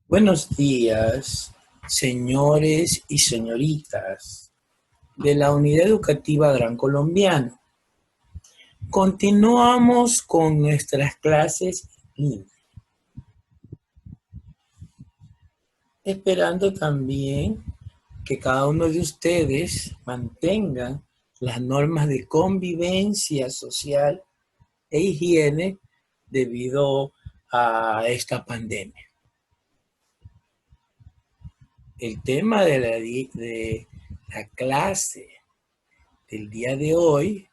Buenos días, señores y señoritas de la Unidad Educativa Gran Colombiano. Continuamos con nuestras clases en línea, esperando también que cada uno de ustedes mantenga las normas de convivencia social e higiene debido a esta pandemia. El tema de la clase del día de hoy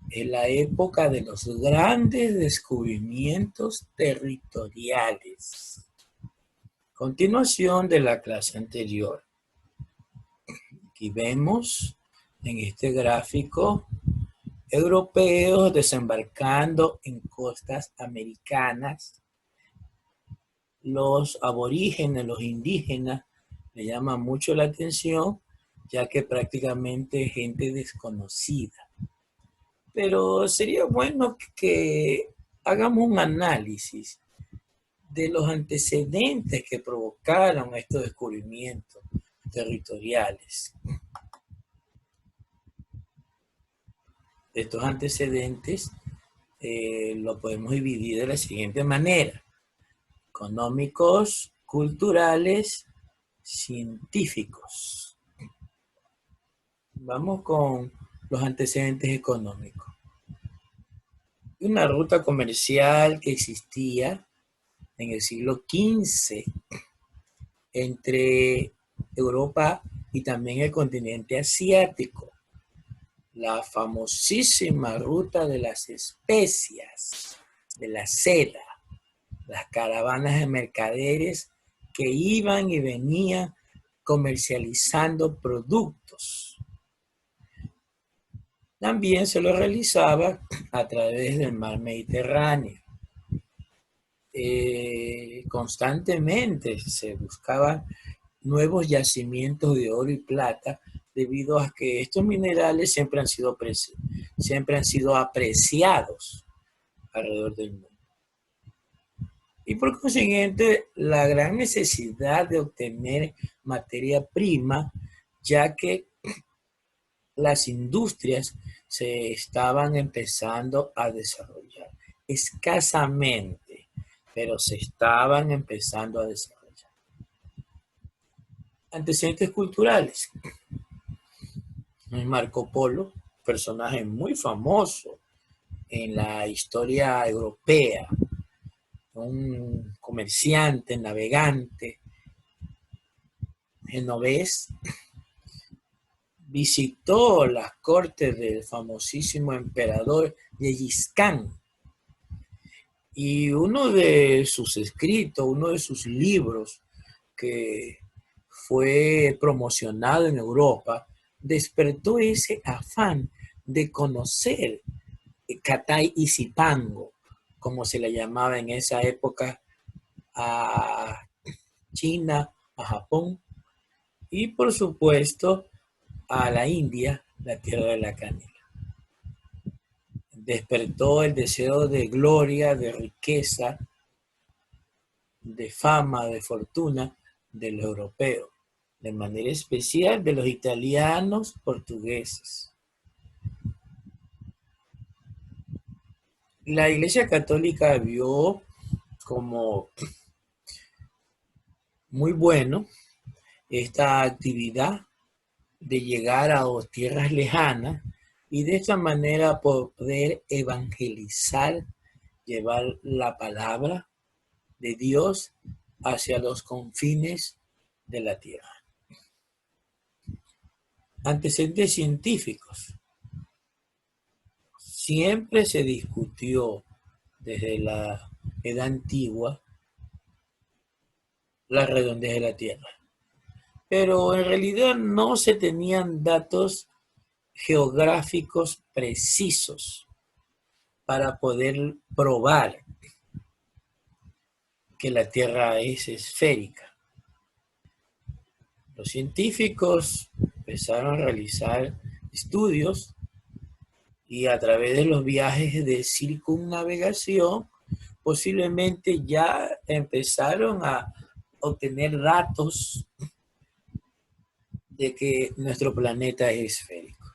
es la época de los grandes descubrimientos territoriales. Continuación de la clase anterior. Aquí vemos en este gráfico europeos desembarcando en costas americanas. Los aborígenes, los indígenas, me llama mucho la atención, ya que prácticamente es gente desconocida. Pero sería bueno que hagamos un análisis de los antecedentes que provocaron estos descubrimientos territoriales. Estos antecedentes lo podemos dividir de la siguiente manera: económicos, culturales, científicos. Vamos con los antecedentes económicos. Una ruta comercial que existía en el siglo XV entre Europa y también el continente asiático, la famosísima ruta de las especias, de la seda, las caravanas de mercaderes que iban y venían comercializando productos. También se lo realizaba a través del mar Mediterráneo. Constantemente se buscaban nuevos yacimientos de oro y plata debido a que estos minerales siempre han sido apreciados alrededor del mundo. Y por consiguiente, la gran necesidad de obtener materia prima, ya que las industrias se estaban empezando a desarrollar escasamente, pero se estaban empezando a desarrollar. Antecedentes culturales. Marco Polo, personaje muy famoso en la historia europea, un comerciante, navegante, genovés, visitó las cortes del famosísimo emperador Gengis Khan, y uno de sus escritos, uno de sus libros que fue promocionado en Europa, despertó ese afán de conocer Catay y Zipango, como se le llamaba en esa época a China, a Japón y por supuesto a la India, la tierra de la canela. Despertó el deseo de gloria, de riqueza, de fama, de fortuna de los europeos, de manera especial de los italianos, portugueses. La Iglesia Católica vio como muy bueno esta actividad de llegar a tierras lejanas y de esta manera poder evangelizar, llevar la palabra de Dios hacia los confines de la tierra. Antecedentes científicos. Siempre se discutió desde la edad antigua la redondez de la Tierra, pero en realidad no se tenían datos geográficos precisos para poder probar que la Tierra es esférica. Los científicos empezaron a realizar estudios y a través de los viajes de circunnavegación posiblemente ya empezaron a obtener datos de que nuestro planeta es esférico.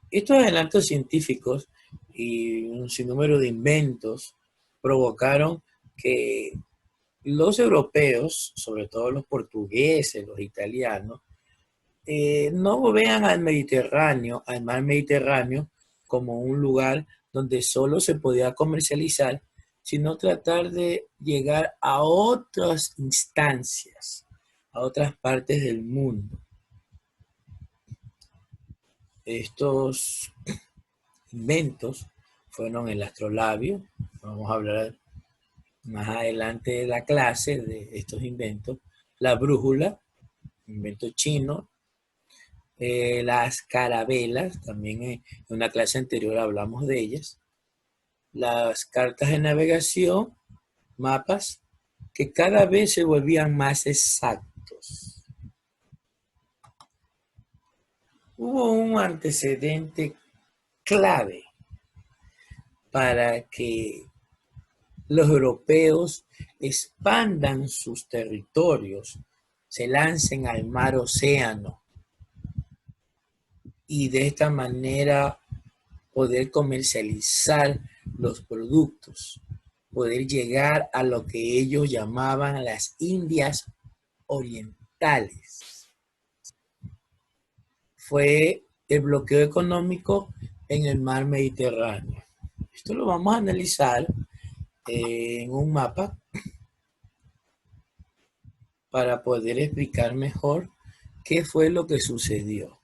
Estos adelantos científicos y un sinnúmero de inventos provocaron que los europeos, sobre todo los portugueses, los italianos, no vean al Mediterráneo, al mar Mediterráneo, como un lugar donde solo se podía comercializar, sino tratar de llegar a otras instancias, a otras partes del mundo. Estos inventos fueron el astrolabio, vamos a hablar más adelante de la clase de estos inventos, la brújula, invento chino, las carabelas, también en una clase anterior hablamos de ellas, las cartas de navegación, mapas, que cada vez se volvían más exactos. Hubo un antecedente clave para que los europeos expandan sus territorios, se lancen al mar océano y de esta manera poder comercializar los productos, poder llegar a lo que ellos llamaban las Indias Orientales. Fue el bloqueo económico en el mar Mediterráneo. Esto lo vamos a analizar en un mapa para poder explicar mejor qué fue lo que sucedió.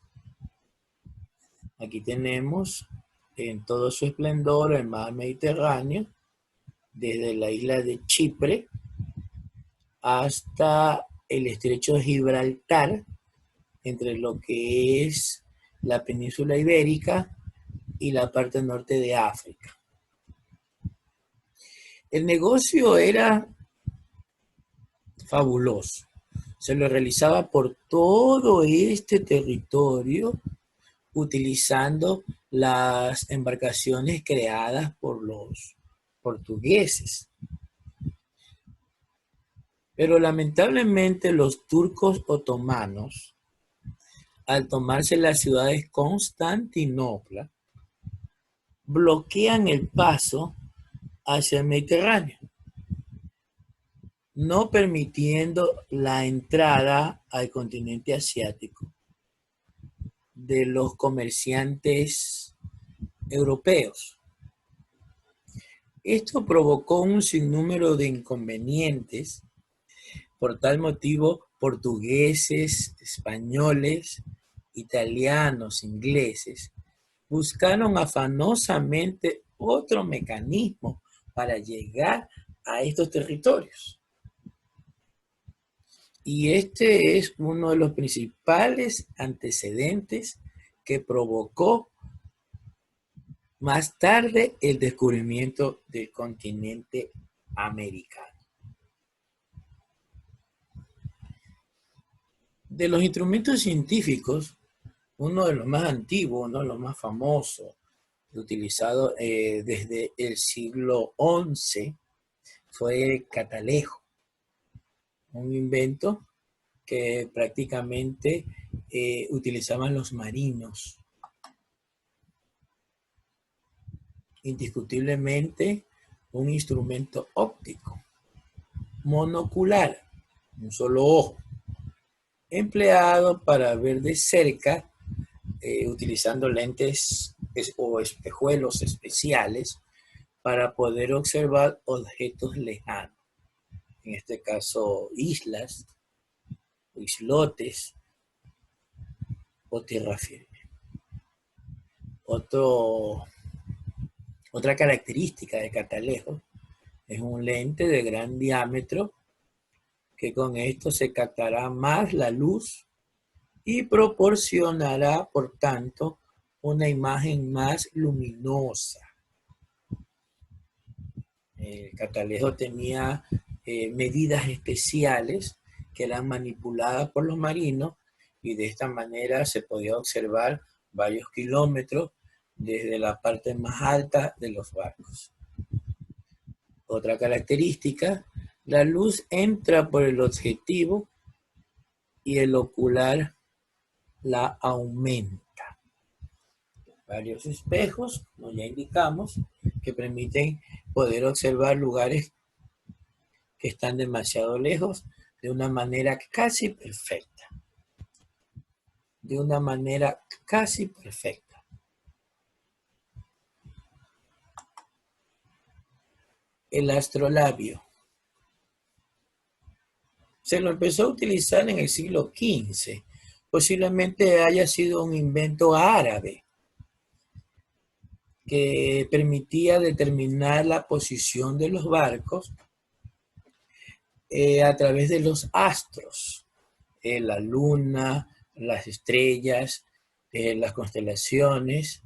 Aquí tenemos en todo su esplendor el mar Mediterráneo, desde la isla de Chipre hasta el estrecho de Gibraltar, entre lo que es la península ibérica y la parte norte de África. El negocio era fabuloso. Se lo realizaba por todo este territorio utilizando las embarcaciones creadas por los portugueses. Pero lamentablemente los turcos otomanos, al tomarse la ciudad de Constantinopla, bloquean el paso hacia el Mediterráneo, no permitiendo la entrada al continente asiático de los comerciantes europeos. Esto provocó un sinnúmero de inconvenientes. Por tal motivo, portugueses, españoles, italianos, ingleses, buscaron afanosamente otro mecanismo para llegar a estos territorios. Y este es uno de los principales antecedentes que provocó más tarde el descubrimiento del continente americano. De los instrumentos científicos, uno de los más antiguos, uno de los más famosos, utilizado desde el siglo XI, fue el catalejo, un invento que prácticamente utilizaban los marinos. Indiscutiblemente un instrumento óptico, monocular, un solo ojo, empleado para ver de cerca, utilizando lentes o espejuelos especiales para poder observar objetos lejanos, en este caso islas, islotes o tierra firme. Otra característica de catalejo es un lente de gran diámetro que con esto se captará más la luz y proporcionará, por tanto, una imagen más luminosa. El catalejo tenía medidas especiales que eran manipuladas por los marinos y de esta manera se podía observar varios kilómetros desde la parte más alta de los barcos. Otra característica La luz entra por el objetivo y el ocular la aumenta. Varios espejos, como ya indicamos, que permiten poder observar lugares que están demasiado lejos de una manera casi perfecta. De una manera casi perfecta. El astrolabio se lo empezó a utilizar en el siglo XV. Posiblemente haya sido un invento árabe que permitía determinar la posición de los barcos a través de los astros, la luna, las estrellas, las constelaciones,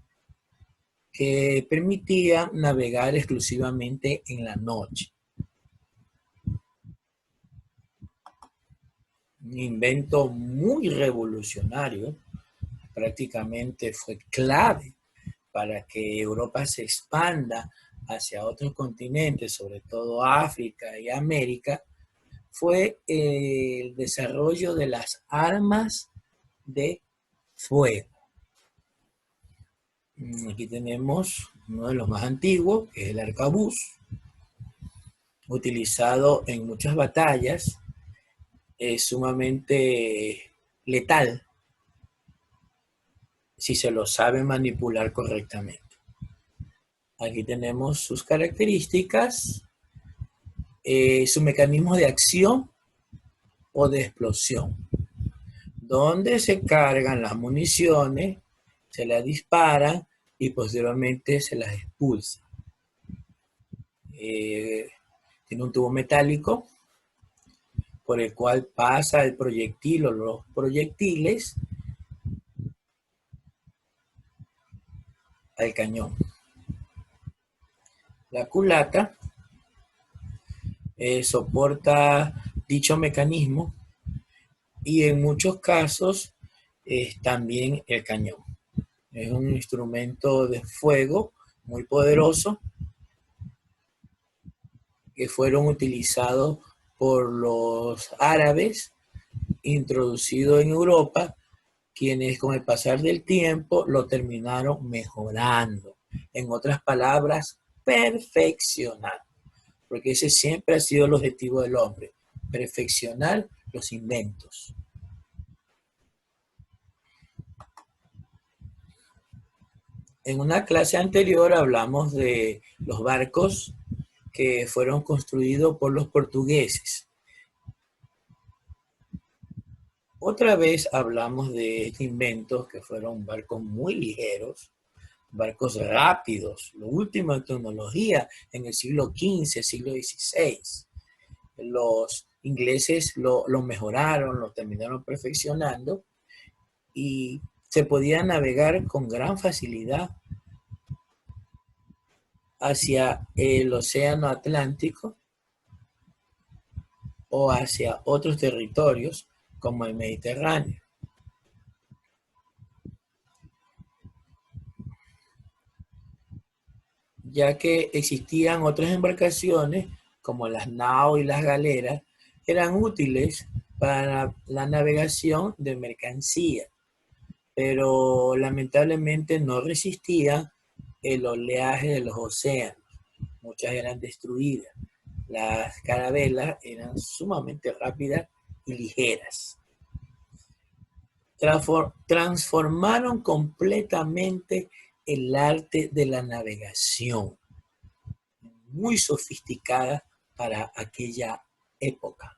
que permitía navegar exclusivamente en la noche. Un invento muy revolucionario, prácticamente fue clave para que Europa se expanda hacia otros continentes, sobre todo África y América, fue el desarrollo de las armas de fuego. Aquí tenemos uno de los más antiguos, que es el arcabuz, utilizado en muchas batallas, es sumamente letal si se lo sabe manipular correctamente. Aquí tenemos sus características, su mecanismo de acción o de explosión, donde se cargan las municiones, se las disparan y posteriormente se las expulsa. Tiene un tubo metálico por el cual pasa el proyectil o los proyectiles al cañón. La culata soporta dicho mecanismo y en muchos casos también el cañón. Es un instrumento de fuego muy poderoso que fueron utilizados por los árabes, introducidos en Europa, quienes con el pasar del tiempo lo terminaron mejorando. En otras palabras, perfeccionando. Porque ese siempre ha sido el objetivo del hombre, perfeccionar los inventos. En una clase anterior hablamos de los barcos que fueron construidos por los portugueses. Otra vez hablamos de inventos que fueron barcos muy ligeros, barcos rápidos, lo último en tecnología en el siglo XV, siglo XVI. Los ingleses lo mejoraron, lo terminaron perfeccionando y se podía navegar con gran facilidad hacia el océano Atlántico o hacia otros territorios como el Mediterráneo. Ya que existían otras embarcaciones como las naos y las galeras, eran útiles para la navegación de mercancía, pero lamentablemente no resistían el oleaje de los océanos. Muchas eran destruidas. Las carabelas eran sumamente rápidas y ligeras. Transformaron completamente el arte de la navegación, muy sofisticada para aquella época.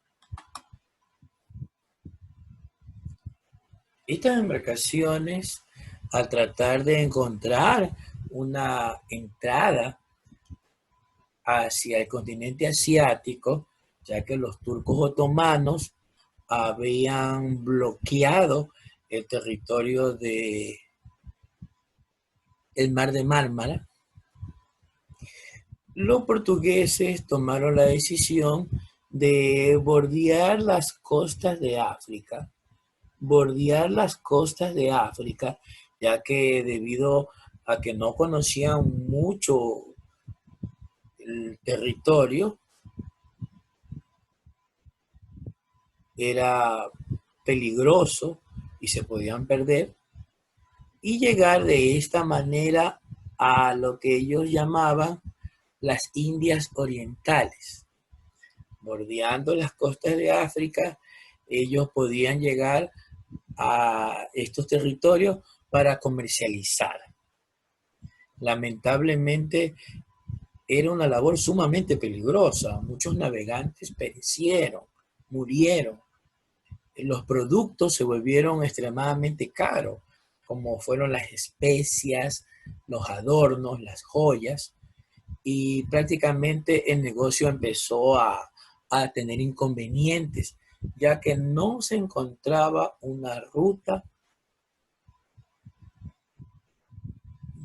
Estas embarcaciones, al tratar de encontrar una entrada hacia el continente asiático, ya que los turcos otomanos habían bloqueado el territorio de el mar de Mármara, los portugueses tomaron la decisión de bordear las costas de África, ya que debido a que no conocían mucho el territorio, era peligroso y se podían perder, y llegar de esta manera a lo que ellos llamaban las Indias Orientales. Bordeando las costas de África, ellos podían llegar a estos territorios para comercializar. Lamentablemente era una labor sumamente peligrosa. Muchos navegantes perecieron, murieron. Los productos se volvieron extremadamente caros, como fueron las especias, los adornos, las joyas, y prácticamente el negocio empezó a tener inconvenientes, ya que no se encontraba una ruta,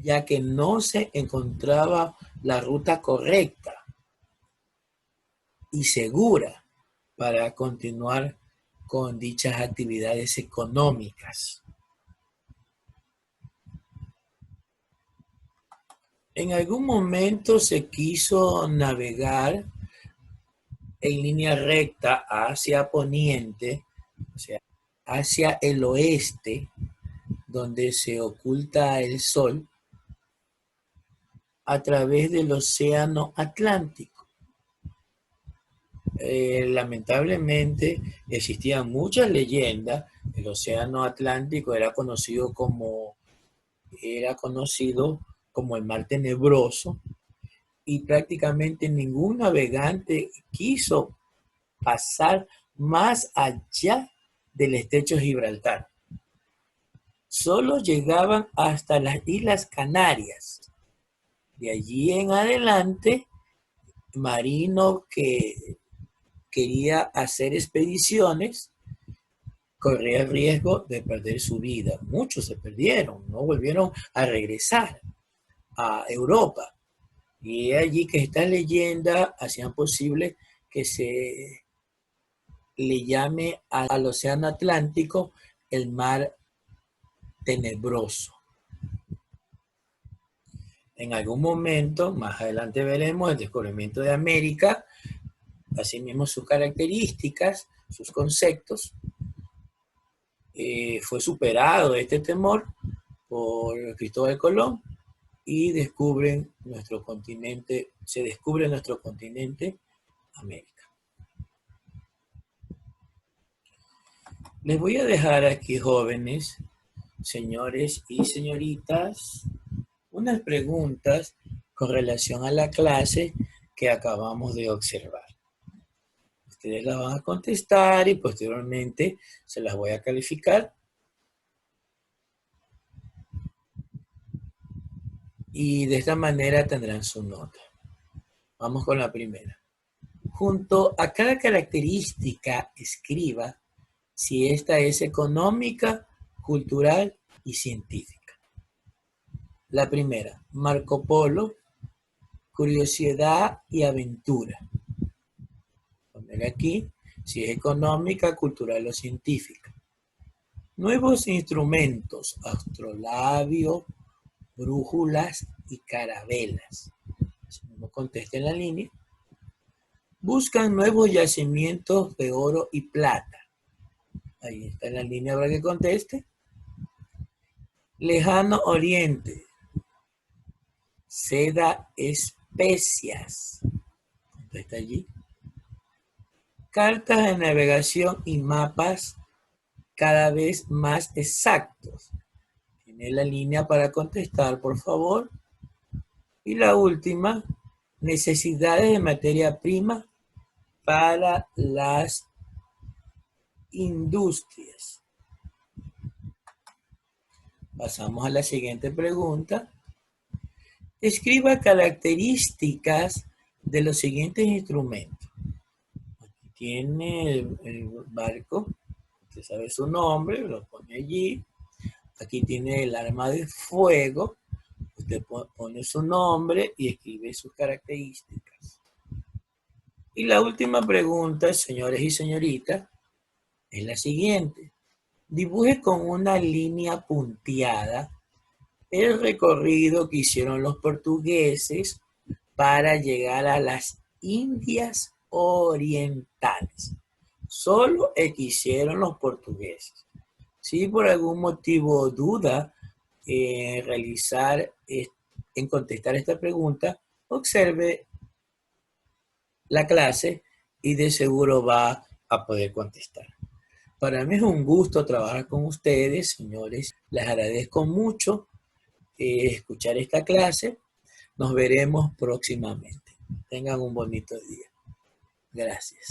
ya que no se encontraba la ruta correcta y segura para continuar con dichas actividades económicas. En algún momento se quiso navegar en línea recta hacia poniente, o sea, hacia el oeste, donde se oculta el sol, a través del océano Atlántico. Lamentablemente existían muchas leyendas. El océano Atlántico era conocido como el mar tenebroso, y prácticamente ningún navegante quiso pasar más allá del estrecho de Gibraltar. Solo llegaban hasta las Islas Canarias. De allí en adelante, marino que quería hacer expediciones corría el riesgo de perder su vida. Muchos se perdieron, no volvieron a regresar a Europa. Y es allí que estas leyendas hacían posible que se le llame al océano Atlántico el mar tenebroso. En algún momento, más adelante veremos el descubrimiento de América, asimismo sus características, sus conceptos. Fue superado este temor por Cristóbal Colón y se descubre nuestro continente, América. Les voy a dejar aquí, jóvenes, señores y señoritas, unas preguntas con relación a la clase que acabamos de observar. Ustedes las van a contestar y posteriormente se las voy a calificar. Y de esta manera tendrán su nota. Vamos con la primera. Junto a cada característica, escriba si esta es económica, cultural y científica. La primera, Marco Polo, curiosidad y aventura. Poner aquí si es económica, cultural o científica. Nuevos instrumentos, astrolabio, brújulas y carabelas. Si no contesta en la línea. Buscan nuevos yacimientos de oro y plata. Ahí está en la línea para que conteste. Lejano Oriente. Seda, especias. Contesta allí. Cartas de navegación y mapas cada vez más exactos. Tiene la línea para contestar, por favor. Y la última, necesidades de materia prima para las industrias. Pasamos a la siguiente pregunta. Escriba características de los siguientes instrumentos. Aquí tiene el barco, usted sabe su nombre, lo pone allí. Aquí tiene el arma de fuego, usted pone su nombre y escribe sus características. Y la última pregunta, señores y señoritas, es la siguiente. Dibuje con una línea punteada el recorrido que hicieron los portugueses para llegar a las Indias Orientales. solo el que hicieron los portugueses. Si por algún motivo duda en en contestar esta pregunta, observe la clase y de seguro va a poder contestar. Para mí es un gusto trabajar con ustedes, señores. Les agradezco mucho escuchar esta clase. Nos veremos próximamente. Tengan un bonito día. Gracias.